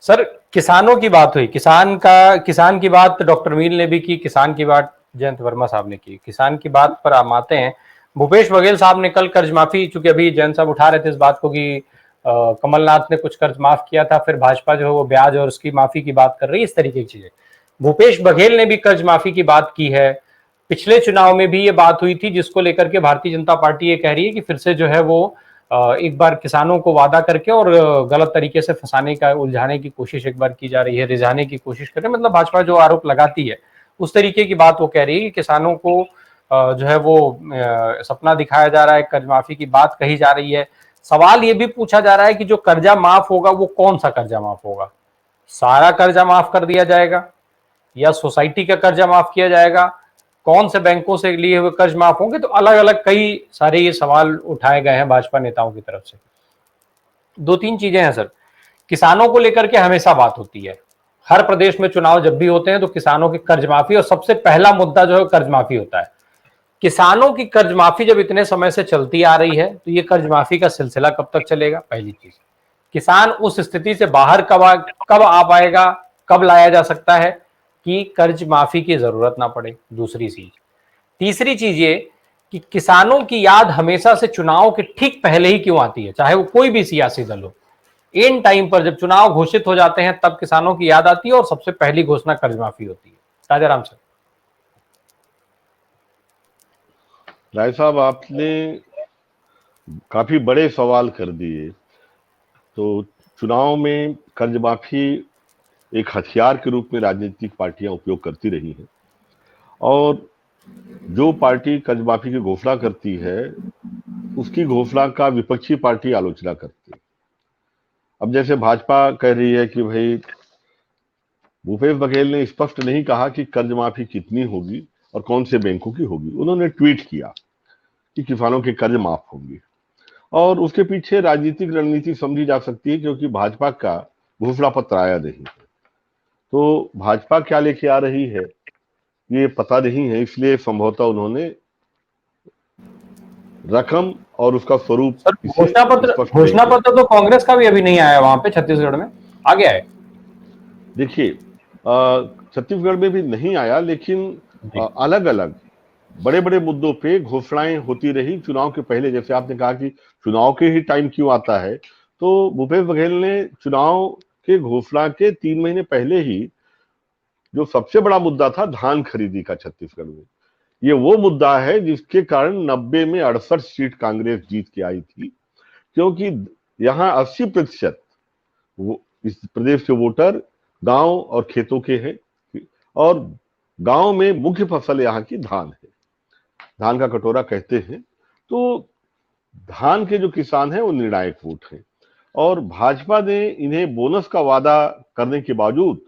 Sir, किसानों की बात हुई, किसान की बात डॉक्टर मील ने भी की, किसान की बात जयंत वर्मा साहब ने की। किसान की बात पर हम आते हैं। भूपेश बघेल साहब ने कल कर्ज माफी, चूंकि अभी जयंत साहब उठा रहे थे इस बात को कि कमलनाथ ने कुछ कर्ज माफ किया था, फिर भाजपा जो है वो ब्याज और उसकी माफी की बात कर रही है, इस तरीके की चीजें। भूपेश बघेल ने भी कर्ज माफी की बात की है। पिछले चुनाव में भी ये बात हुई थी, जिसको लेकर के भारतीय जनता पार्टी ये कह रही है कि फिर से जो है वो एक बार किसानों को वादा करके और गलत तरीके से फंसाने का, उलझाने की कोशिश एक बार की जा रही है, रिझाने की कोशिश कर रहे हैं। मतलब भाजपा जो आरोप लगाती है उस तरीके की बात वो कह रही है कि किसानों को जो है वो सपना दिखाया जा रहा है, कर्ज माफी की बात कही जा रही है। सवाल ये भी पूछा जा रहा है कि जो कर्जा माफ होगा वो कौन सा कर्जा माफ होगा? सारा कर्जा माफ कर दिया जाएगा या सोसाइटी का कर्जा माफ किया जाएगा? कौन से बैंकों से लिए हुए कर्ज माफ होंगे? तो अलग अलग कई सारे ये सवाल उठाए गए हैं भाजपा नेताओं की तरफ से। दो तीन चीजें हैं सर। किसानों को लेकर के हमेशा बात होती है, हर प्रदेश में चुनाव जब भी होते हैं तो किसानों की कर्ज माफी, और सबसे पहला मुद्दा जो है कर्ज माफी होता है। किसानों की कर्ज माफी जब इतने समय से चलती आ रही है तो ये कर्ज माफी का सिलसिला कब तक चलेगा? पहली चीज। किसान उस स्थिति से बाहर कब आ पाएगा, कब लाया जा सकता है कि कर्ज माफी की जरूरत ना पड़े? दूसरी चीज। तीसरी चीज ये कि किसानों की याद हमेशा से चुनाव के ठीक पहले ही क्यों आती है, चाहे वो कोई भी सियासी दल हो। इन टाइम पर जब चुनाव घोषित हो जाते हैं तब किसानों की याद आती है और सबसे पहली घोषणा कर्ज माफी होती है। राजाराम सर। राय साहब, आपने काफी बड़े सवाल कर दिए। तो चुनाव में कर्ज माफी एक हथियार के रूप में राजनीतिक पार्टियां उपयोग करती रही हैं, और जो पार्टी कर्ज माफी की घोषणा करती है उसकी घोषणा का विपक्षी पार्टी आलोचना करती है। अब जैसे भाजपा कह रही है कि भाई भूपेश बघेल ने स्पष्ट नहीं कहा कि कर्ज माफी कितनी होगी और कौन से बैंकों की होगी। उन्होंने ट्वीट किया कि किसानों के कर्ज माफ होंगे, और उसके पीछे राजनीतिक रणनीति समझी जा सकती है, क्योंकि भाजपा का घोषणा पत्र आया नहीं है। तो भाजपा क्या लेके आ रही है ये पता नहीं है, इसलिए संभवतः उन्होंने रकम और उसका स्वरूप सर, इसे स्पष्ट नहीं घोषणा किया। पत्र तो कांग्रेस का भी अभी नहीं आया वहां पे, छत्तीसगढ़ में आ गया है? देखिए, छत्तीसगढ़ में भी नहीं आया, लेकिन जी। अलग अलग बड़े बड़े मुद्दों पे घोषणाएं होती रही चुनाव के पहले। जैसे आपने कहा कि चुनाव के ही टाइम क्यों आता है, तो भूपेश बघेल ने चुनाव के घोषणा के 3 महीने पहले ही जो सबसे बड़ा मुद्दा था धान खरीदी का छत्तीसगढ़ में, ये वो मुद्दा है जिसके कारण 90 में 68 सीट कांग्रेस जीत के आई थी, क्योंकि यहाँ 80% इस प्रदेश के वोटर गांव और खेतों के हैं, और गांव में मुख्य फसल यहाँ की धान है, धान का कटोरा कहते हैं। तो धान के जो किसान हैं वो निर्णायक वोट हैं, और भाजपा ने इन्हें बोनस का वादा करने के बावजूद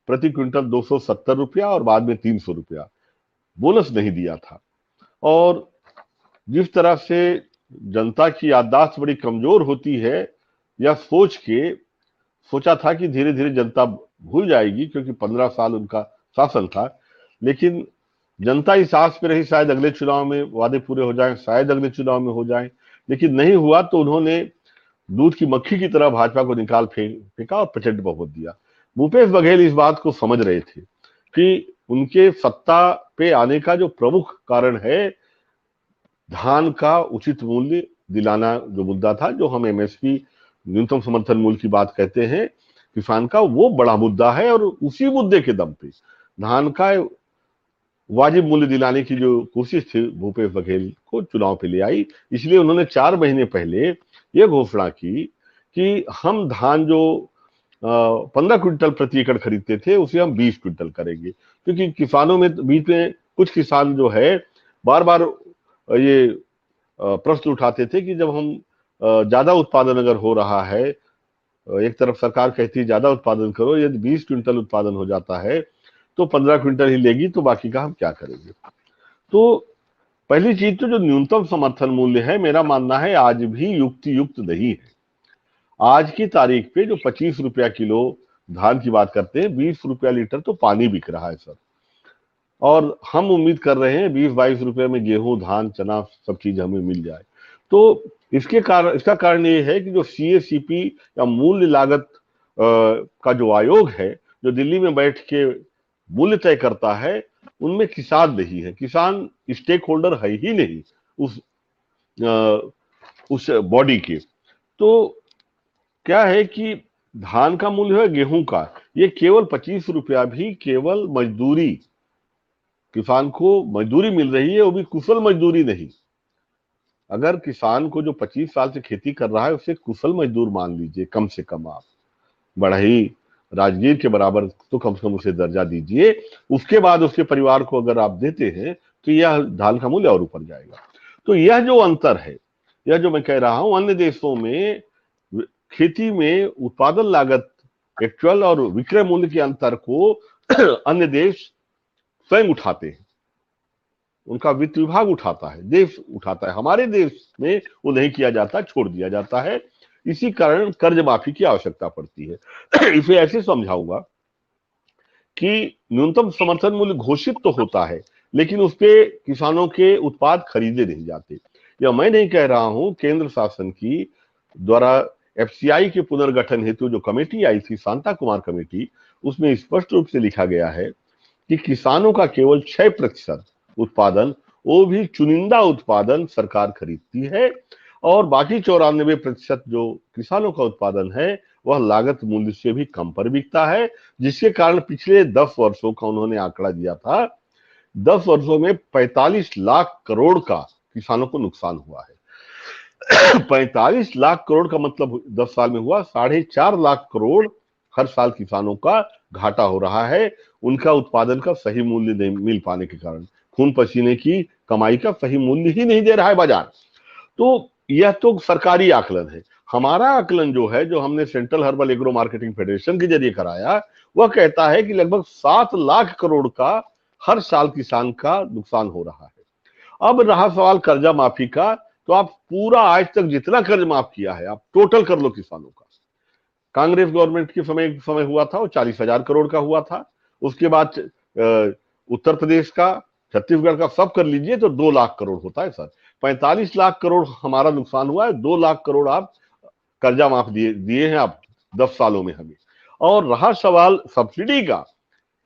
प्रति क्विंटल 270 रुपया और बाद में 300 रुपया बोनस नहीं दिया था। और जिस तरह से जनता की याददाश्त बड़ी कमजोर होती है, यह सोचा था कि धीरे धीरे जनता भूल जाएगी, क्योंकि 15 साल उनका शासन था। लेकिन जनता इस आस पे रही शायद अगले चुनाव में वादे पूरे हो जाएं, शायद अगले चुनाव में हो जाएं, लेकिन नहीं हुआ। तो उन्होंने दूध की मक्खी की तरह भाजपा को निकाल फेंका और प्रचंड बहुमत दिया। भूपेश बघेल इस बात को समझ रहे थे कि उनके सत्ता पे आने का जो प्रमुख कारण है धान का उचित मूल्य दिलाना, जो मुद्दा था, जो हम एमएसपी न्यूनतम समर्थन मूल्य की बात कहते हैं किसान का, वो बड़ा मुद्दा है। और उसी मुद्दे के दम पे धान का वाजिब मूल्य दिलाने की जो कोशिश थी भूपेश बघेल को चुनाव पे ले आई। इसलिए उन्होंने 4 महीने पहले ये घोषणा की कि हम धान जो 15 क्विंटल प्रति एकड़ खरीदते थे उसे हम 20 क्विंटल करेंगे, क्योंकि किसानों में बीच में कुछ किसान जो है बार बार ये प्रश्न उठाते थे कि जब हम ज्यादा उत्पादन अगर हो रहा है, एक तरफ सरकार कहती है ज्यादा उत्पादन करो, यदि 20 क्विंटल उत्पादन हो जाता है तो 15 क्विंटल ही लेगी, तो बाकी का हम क्या करेंगे। तो पहली चीज तो जो न्यूनतम समर्थन मूल्य है, मेरा मानना है आज भी युक्त नहीं है। आज की तारीख पे जो 25 रुपया किलो धान की बात करते हैं, 20 रुपया लीटर तो पानी बिक रहा है सर, और हम उम्मीद कर रहे हैं 20-22 रुपए में गेहूं, धान, चना सब चीज हमें मिल जाए। तो इसका कारण ये है कि जो सीएसीपी या मूल्य लागत का जो आयोग है, जो दिल्ली में बैठ के मूल्य तय करता है, उनमें किसान नहीं है। किसान स्टेक होल्डर है ही नहीं उस बॉडी के। तो क्या है कि धान का मूल्य है, गेहूं का, ये केवल 25 रुपया भी केवल मजदूरी, किसान को मजदूरी मिल रही है, वो भी कुशल मजदूरी नहीं। अगर किसान को जो 25 साल से खेती कर रहा है उसे कुशल मजदूर मान लीजिए, कम से कम आप बढ़ई राजगीर के बराबर तो कम से कम उसे दर्जा दीजिए। उसके बाद उसके परिवार को अगर आप देते हैं तो यह धान का मूल्य और ऊपर जाएगा। तो यह जो अंतर है, यह जो मैं कह रहा हूं, अन्य देशों में खेती में उत्पादन लागत एक्चुअल और विक्रय मूल्य के अंतर को अन्य देश स्वयं उठाते हैं, उनका वित्त विभाग उठाता है, देश उठाता है। हमारे देश में वो नहीं किया जाता, छोड़ दिया जाता है। इसी कारण कर्ज माफी की आवश्यकता पड़ती है। इसे ऐसे समझाऊंगा कि न्यूनतम समर्थन मूल्य घोषित तो होता है, लेकिन उस पे किसानों के उत्पाद खरीदे नहीं जाते। यह मैं नहीं कह रहा हूं, केंद्र शासन की द्वारा एफसीआई के पुनर्गठन हेतु जो कमेटी आई थी, शांता कुमार कमेटी, उसमें स्पष्ट रूप से लिखा गया है कि किसानों का केवल 6% उत्पादन, वो भी चुनिंदा उत्पादन सरकार खरीदती है, और बाकी 94% जो किसानों का उत्पादन है वह लागत मूल्य से भी कम पर बिकता है, जिसके कारण पिछले 10 वर्षों का उन्होंने आंकड़ा दिया था, 10 वर्षों में 45 लाख करोड़ का किसानों को नुकसान हुआ है। 45 लाख करोड़ का मतलब 10 साल में हुआ 4.5 लाख करोड़ हर साल किसानों का घाटा हो रहा है, उनका उत्पादन का सही मूल्य नहीं मिल पाने के कारण। खून पसीने की कमाई का सही मूल्य ही नहीं दे रहा है बाजार। तो यह तो सरकारी आकलन है। हमारा आकलन जो है, जो हमने central herbal agro marketing federation के जरिए कराया, वह कहता है कि लगभग 7 लाख करोड़ का हर साल किसान का नुकसान हो रहा है। अब रहा सवाल कर्जा माफी का, तो आप पूरा आज तक जितना कर्ज माफ किया है आप टोटल कर लो किसानों का। कांग्रेस गवर्नमेंट के समय हुआ था वो 40,000 करोड़ का हुआ था। उसके बाद उत्तर प्रदेश का, छत्तीसगढ़ का, सब कर लीजिए तो 2 लाख करोड़ होता है सर। 45 लाख करोड़ हमारा नुकसान हुआ है, 2 लाख करोड़ आप कर्जा माफ दिए हैं आप 10 सालों में हमें। और रहा सवाल सब्सिडी का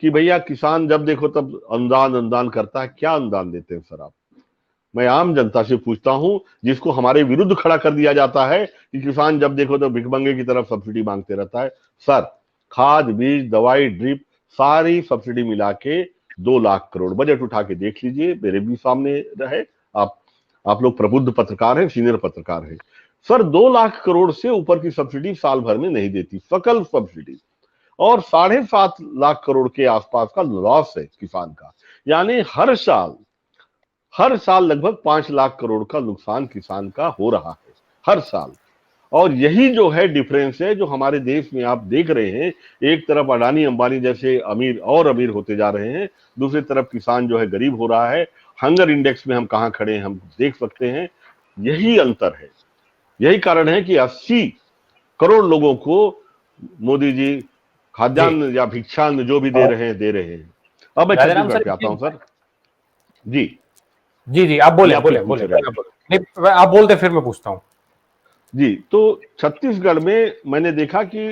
कि भैया किसान जब देखो तब अनुदान करता है, क्या अनुदान देते हैं सर आप? मैं आम जनता से पूछता हूं, जिसको हमारे विरुद्ध खड़ा कर दिया जाता है कि किसान जब देखो तो भिखमंगे की तरफ सब्सिडी मांगते रहता है। सर, खाद, बीज, दवाई, ड्रिप, सारी सब्सिडी मिला के 2 लाख करोड़, बजट उठा के देख लीजिए, मेरे भी सामने रहे। आप लोग प्रबुद्ध पत्रकार हैं, सीनियर पत्रकार हैं सर। 2 लाख करोड़ से ऊपर की सब्सिडी साल भर में नहीं देती, सकल सब्सिडी, और 7.5 लाख करोड़ के आसपास का लॉस है किसान का। यानी हर साल लगभग 5 लाख करोड़ का नुकसान किसान का हो रहा है हर साल। और यही जो है डिफरेंस है जो हमारे देश में आप देख रहे हैं। एक तरफ अडानी अंबानी जैसे अमीर और अमीर होते जा रहे हैं, दूसरी तरफ किसान जो है गरीब हो रहा है। हंगर इंडेक्स में हम कहां खड़े हैं हम देख सकते हैं। यही अंतर है, यही कारण है कि 80 करोड़ लोगों को मोदी जी खाद्यान्न या भिक्षान्न जो भी दे रहे हैं। अब मैं छत्तीसगढ़ पे आता हूं सर। जी जी, आप बोले नहीं, आप बोलते फिर मैं पूछता हूं। जी, तो छत्तीसगढ़ में मैंने देखा कि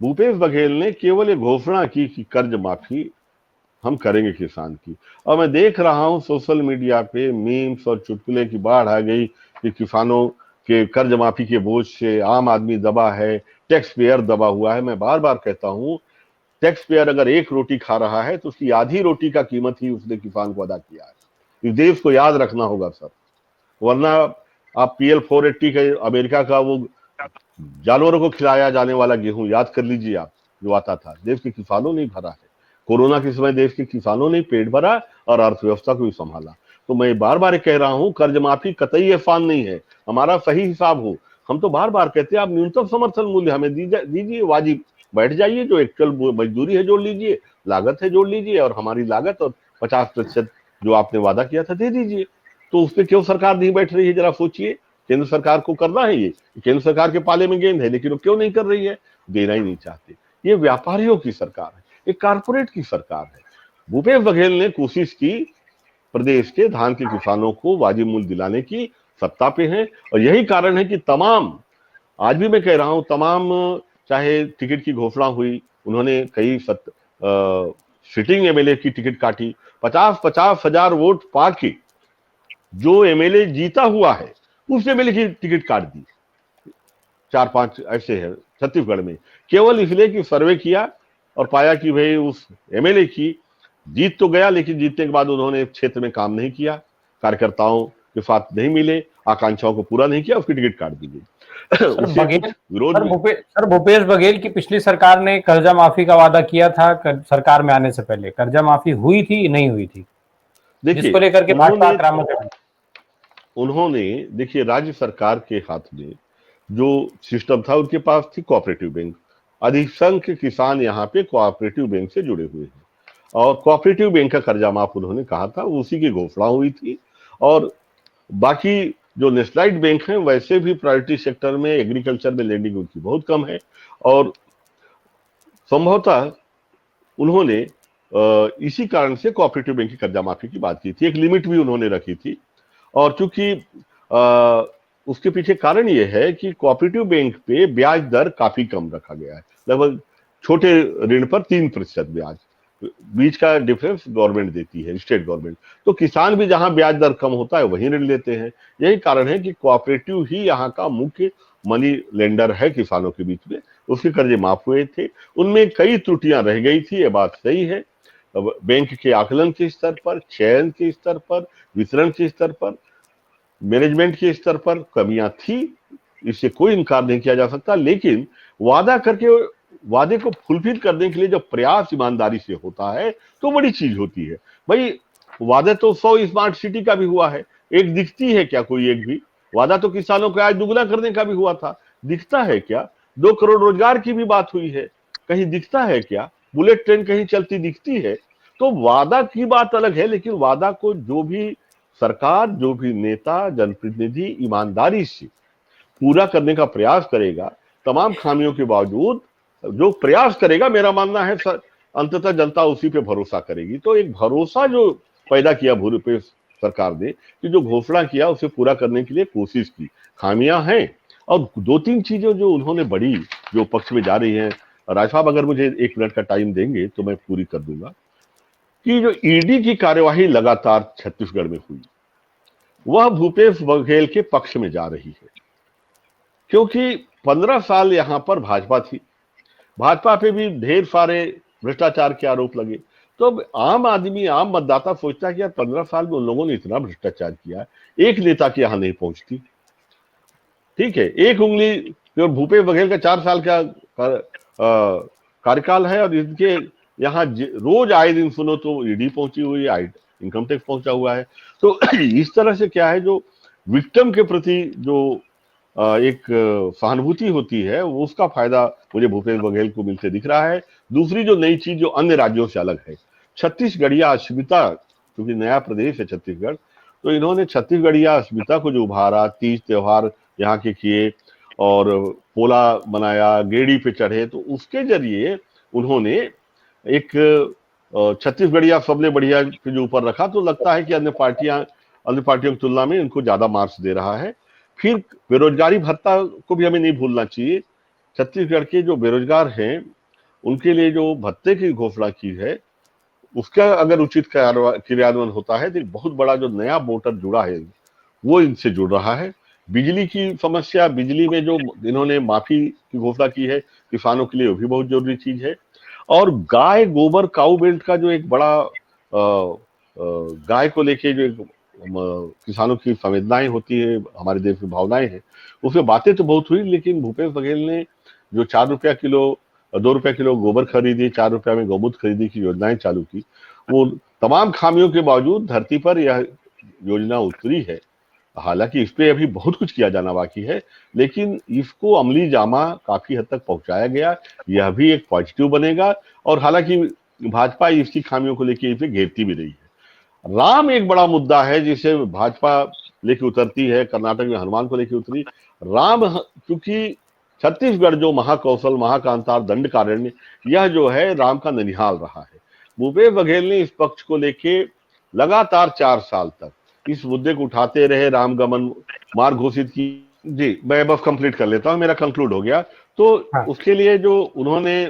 भूपेश बघेल ने केवल एक घोषणा की कि कर्ज माफी हम करेंगे किसान की, और मैं देख रहा हूं सोशल मीडिया पे मीम्स और चुटकुले की बाढ़ आ गई कि किसानों के कर्ज माफी के बोझ से आम आदमी दबा है, टैक्स पेयर दबा हुआ है। मैं बार बार कहता हूं, टैक्स पेयर अगर एक रोटी खा रहा है तो उसकी आधी रोटी का कीमत ही उसने किसान को अदा किया है। इस देश को याद रखना होगा सर, वरना आप PL 480 के अमेरिका का वो जानवरों को खिलाया जाने वाला गेहूं याद कर लीजिए आप, जो आता था, देश के किसानों ने भरा है। कोरोना के समय देश के किसानों ने पेट भरा और अर्थव्यवस्था को भी संभाला। तो मैं बार बार कह रहा हूं, कर्ज माफी कतई आसान नहीं है, हमारा सही हिसाब हो। हम तो बार बार कहते हैं आप न्यूनतम समर्थन मूल्य हमें दीजिए, वाजिब बैठ जाइए, जो एक्चुअल मजदूरी है जोड़ लीजिए, लागत है जोड़ लीजिए, और हमारी लागत और 50% जो आपने वादा किया था दे दीजिए। तो उस पर क्यों सरकार नहीं बैठ रही है, जरा सोचिए। केंद्र सरकार को करना है, ये केंद्र सरकार के पाले में गेंद है, लेकिन वो क्यों नहीं कर रही है? देना ही नहीं चाहते। ये व्यापारियों की सरकार है, एक कारपोरेट की सरकार है। भूपेश बघेल ने कोशिश की प्रदेश के धान के किसानों को वाजिब मूल्य दिलाने की, सत्ता पे हैं, और यही कारण है कि तमाम, आज भी मैं कह रहा हूं, तमाम चाहे टिकट की घोषणा हुई, उन्होंने कई सिटिंग एमएलए की टिकट काटी, 50-50 हजार वोट पाके जो एमएलए जीता हुआ है उस एमएलए की टिकट काट दी। 4-5 ऐसे है छत्तीसगढ़ में, केवल इसलिए कि सर्वे किया और पाया कि भाई उस एमएलए की जीत तो गया, लेकिन जीतने के बाद उन्होंने क्षेत्र में काम नहीं किया, कार्यकर्ताओं के साथ नहीं मिले, आकांक्षाओं को पूरा नहीं किया, उसकी टिकट काट दी गई। सर उससे बघेल कुछ विरोध भी। सर भूपेश बघेल की पिछली सरकार ने कर्जा माफी का वादा किया था सरकार में आने से पहले, कर्जा माफी हुई थी नहीं हुई थी, जिसको देखिए लेकर के भाजपा आक्रामक है? उन्होंने देखिए राज्य सरकार के हाथ में जो सिस्टम था, उनके पास थी कोऑपरेटिव बैंक। अधिसंख्य किसान यहाँ पे कोऑपरेटिव बैंक से जुड़े हुए हैं और कोऑपरेटिव बैंक का कर्जा माफ उन्होंने कहा था, उसी की घोषणा हुई थी। और बाकी जो नेशनलाइज्ड बैंक हैं वैसे भी प्रायोरिटी सेक्टर में एग्रीकल्चर में लेंडिंग उनकी बहुत कम है और संभवतः उन्होंने इसी कारण से कोऑपरेटिव बैंक की कर्जा माफी की बात की थी, एक लिमिट भी उन्होंने रखी थी। और चूंकि उसके पीछे कारण ये है कि कोऑपरेटिव बैंक पे ब्याज दर काफी कम रखा गया है, लगभग छोटे ऋण पर 3% ब्याज, बीच का डिफरेंस गवर्नमेंट देती है, स्टेट गवर्नमेंट। तो किसान भी जहां ब्याज दर कम होता है वहीं ऋण लेते हैं। यही कारण है कि कोऑपरेटिव ही यहाँ का मुख्य मनी लेंडर है किसानों के बीच में। उसके कर्जे माफ हुए थे, उनमें कई त्रुटियां रह गई थी, ये बात सही है। बैंक के आकलन के स्तर पर, चयन के स्तर पर, वितरण के स्तर पर, मैनेजमेंट के स्तर पर कमियां थी, इससे कोई इनकार नहीं किया जा सकता। लेकिन वादा करके वादे को फुलफिल करने के लिए जब प्रयास ईमानदारी से होता है तो बड़ी चीज होती है। भाई वादा तो 100 स्मार्ट सिटी का भी हुआ है, एक दिखती है क्या कोई एक भी? वादा तो किसानों को आज दुगना करने का भी हुआ था, दिखता है क्या? 2 करोड़ रोजगार की भी बात हुई है, कहीं दिखता है क्या? बुलेट ट्रेन कहीं चलती दिखती है? तो वादा की बात अलग है, लेकिन वादा को जो भी सरकार, जो भी नेता, जनप्रतिनिधि ईमानदारी से पूरा करने का प्रयास करेगा, तमाम खामियों के बावजूद जो प्रयास करेगा, मेरा मानना है अंततः जनता उसी पे भरोसा करेगी। तो एक भरोसा जो पैदा किया भूपेश सरकार ने, कि जो घोषणा किया उसे पूरा करने के लिए कोशिश की, खामियां हैं। और 2-3 चीजें जो उन्होंने बड़ी जो पक्ष में जा रही हैं, राज साहब अगर मुझे 1 मिनट का टाइम देंगे तो मैं पूरी कर दूंगा, कि जो ईडी की कार्यवाही लगातार छत्तीसगढ़ में हुई वह भूपेश बघेल के पक्ष में जा रही है, क्योंकि 15 साल यहां पर भाजपा थी, भाजपा पे भी ढेर सारे भ्रष्टाचार के आरोप लगे। तो अब आम आदमी, आम मतदाता सोचता है कि यार 15 साल में उन लोगों ने इतना भ्रष्टाचार किया, एक नेता के यहां नहीं पहुंचती। ठीक है, एक उंगली भूपेश बघेल का 4 साल का कार्यकाल है और इनके यहाँ रोज आए दिन सुनो तो ईडी पहुंची हुई है, इनकम टैक्स पहुंचा हुआ है। तो इस तरह से क्या है, जो विक्टिम के प्रति जो एक सहानुभूति होती है, वो उसका फायदा मुझे भूपेश बघेल को मिलते दिख रहा है। दूसरी जो नई चीज जो अन्य राज्यों से अलग है, छत्तीसगढ़िया अस्मिता, क्योंकि नया प्रदेश है छत्तीसगढ़, तो इन्होंने छत्तीसगढ़िया अस्मिता को जो उभारा, तीज त्योहार यहाँ के किए और पोला बनाया, गेड़ी पे चढ़े, तो उसके जरिए उन्होंने एक छत्तीसगढ़िया सबने बढ़िया के जो ऊपर रखा। तो लगता है कि अन्य पार्टियों की तुलना में इनको ज्यादा मार्क्स दे रहा है। फिर बेरोजगारी भत्ता को भी हमें नहीं भूलना चाहिए। छत्तीसगढ़ के जो बेरोजगार हैं उनके लिए जो भत्ते की घोषणा की है, उसका अगर उचित क्रियान्वयन होता है तो बहुत बड़ा जो नया वोटर जुड़ा है वो इनसे जुड़ रहा है। बिजली की समस्या, बिजली में जो इन्होंने माफी की घोषणा की है किसानों के लिए, वो भी बहुत जरूरी चीज है। और गाय गोबर काऊ बेल्ट का जो एक बड़ा गाय को लेके जो एक किसानों की संवेदनाएं होती है, हमारे देश में भावनाएं हैं, उसमें बातें तो बहुत हुई, लेकिन भूपेश बघेल ने जो 4 रुपया किलो 2 रुपया किलो गोबर खरीदी, 4 रुपया में गौमूत्र खरीदी की योजनाएं चालू की, वो तमाम खामियों के बावजूद धरती पर यह योजना उतरी है। हालांकि इस पे अभी बहुत कुछ किया जाना बाकी है, लेकिन इसको अमली जामा काफी हद तक पहुंचाया गया, यह भी एक पॉजिटिव बनेगा। और हालांकि भाजपा इसकी खामियों को लेकर इसे घेरती भी रही है। राम एक बड़ा मुद्दा है जिसे भाजपा लेके उतरती है, कर्नाटक में हनुमान को लेके उतरी। राम, क्योंकि छत्तीसगढ़ जो महाकौशल, महाकांतार, दंडकारण्य, यह जो है राम का ननिहाल रहा है। भूपेश बघेल ने इस पक्ष को लेके लगातार 4 साल तक इस मुद्दे को उठाते रहे, रामगमन मार्ग घोषित की। जी मैं बस कंप्लीट कर लेता हूं, मेरा कंक्लूड हो गया। तो हाँ। उसके लिए जो उन्होंने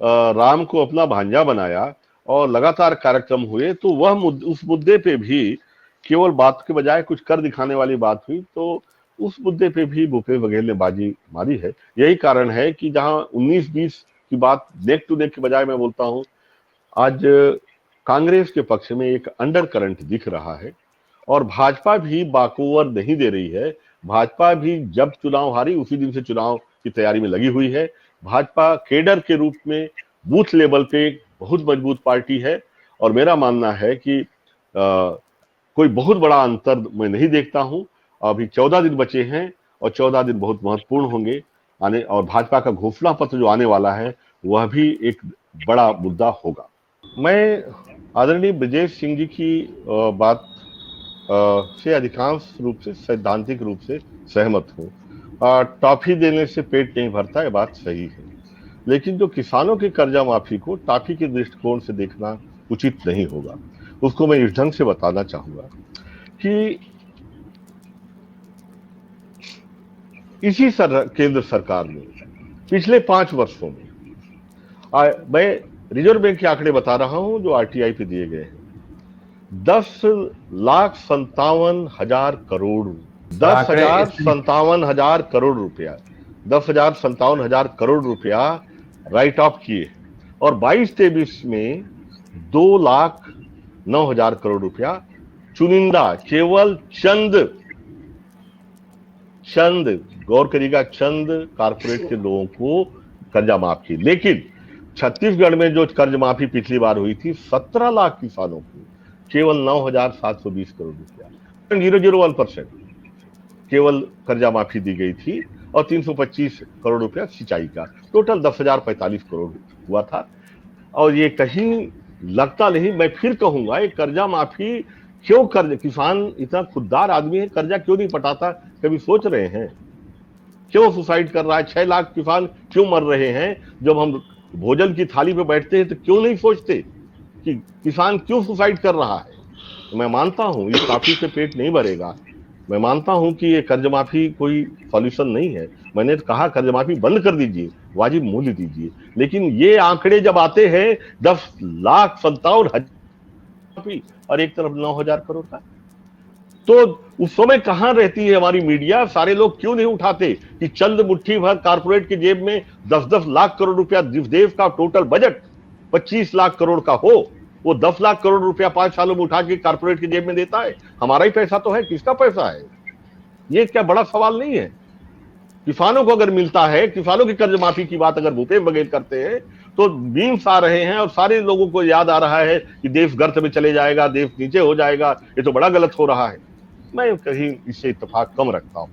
राम को अपना भांजा बनाया और लगातार कार्यक्रम हुए, तो वह उस मुद्दे पे भी केवल बात के बजाय कुछ कर दिखाने वाली बात हुई, तो उस मुद्दे पे भी भूपेश बघेल ने बाजी मारी है। यही कारण है कि जहां 19-20 की बात नेक टू नेक के बजाय मैं बोलता हूं, आज कांग्रेस के पक्ष में एक अंडर करंट दिख रहा है और भाजपा भी बाकोवर नहीं दे रही है। भाजपा भी जब चुनाव हारी उसी दिन से चुनाव की तैयारी में लगी हुई है। भाजपा केडर के रूप में बूथ लेवल पे बहुत मजबूत पार्टी है और मेरा मानना है कि कोई बहुत बड़ा अंतर मैं नहीं देखता हूं। अभी 14 दिन बचे हैं और 14 दिन बहुत महत्वपूर्ण होंगे आने, और भाजपा का घोषणा पत्र जो आने वाला है वह भी एक बड़ा मुद्दा होगा। मैं आदरणीय ब्रजेश सिंह जी की बात से अधिकांश रूप से सैद्धांतिक रूप से सहमत हूँ। टॉफी देने से पेट नहीं भरता, ये बात सही है, लेकिन जो किसानों की कर्जा माफी को टॉफी के दृष्टिकोण से देखना उचित नहीं होगा। उसको मैं इस ढंग से बताना चाहूंगा कि इसी केंद्र सरकार ने पिछले 5 वर्षों में, मैं रिजर्व बैंक के आंकड़े बता रहा हूं जो आरटीआई पे दिए गए हैं, 10,57,000 करोड़, 10,57,000 करोड़ रुपया, 10,57,000 करोड़ रुपया राइट ऑफ किए और 22-23 में 2,09,000 करोड़ रुपया चुनिंदा केवल चंद गौर करिएगा, चंद कारपोरेट के लोगों को कर्जा माफ की। लेकिन छत्तीसगढ़ में जो कर्ज माफी पिछली बार हुई थी 17 लाख किसानों को केवल 9,720 करोड़ रुपया, 0.001% केवल कर्जा माफी दी गई थी और 325 करोड़ रुपया सिंचाई का, टोटल 10,045 करोड़ हुआ था। और ये कहीं लगता नहीं, मैं फिर कहूंगा, ये कर्जा माफी क्यों किसान इतना खुददार आदमी है, कर्जा क्यों नहीं पटाता? कभी सोच रहे हैं क्यों सुसाइड कर रहा है? 6 लाख किसान क्यों मर रहे हैं? जब हम भोजन की थाली पे बैठते हैं तो क्यों नहीं सोचते कि किसान क्यों सुसाइड कर रहा है? मैं मानता हूं इस टॉफी से पेट नहीं भरेगा, मैं मानता हूं कि ये कर्ज माफी कोई सॉल्यूशन नहीं है। मैंने कहा कर्ज माफी बंद कर दीजिए, वाजिब मूल्य दीजिए, लेकिन ये आंकड़े जब आते हैं 10,57,000 और एक तरफ 9,000 करोड़ का, तो उस समय कहां रहती है हमारी मीडिया? सारे लोग क्यों नहीं उठाते कि चंद मुट्ठी भर कारपोरेट के जेब में 10-10 लाख करोड़ रुपया, देश का टोटल बजट 25 लाख करोड़ का हो, वो 10 लाख करोड़ रुपया 5 सालों में उठा के कारपोरेट की जेब में देता है? हमारा ही पैसा तो है, किसका पैसा है? ये क्या बड़ा सवाल नहीं है? किसानों को अगर मिलता है, किसानों की कर्ज माफी की बात अगर भूपेश बघेल करते हैं तो मीम्स आ रहे हैं और सारे लोगों को याद आ रहा है कि देश गर्त में चले जाएगा, देश नीचे हो जाएगा, ये तो बड़ा गलत हो रहा है। मैं कहीं इससे इत्तेफाक कम रखता हूं।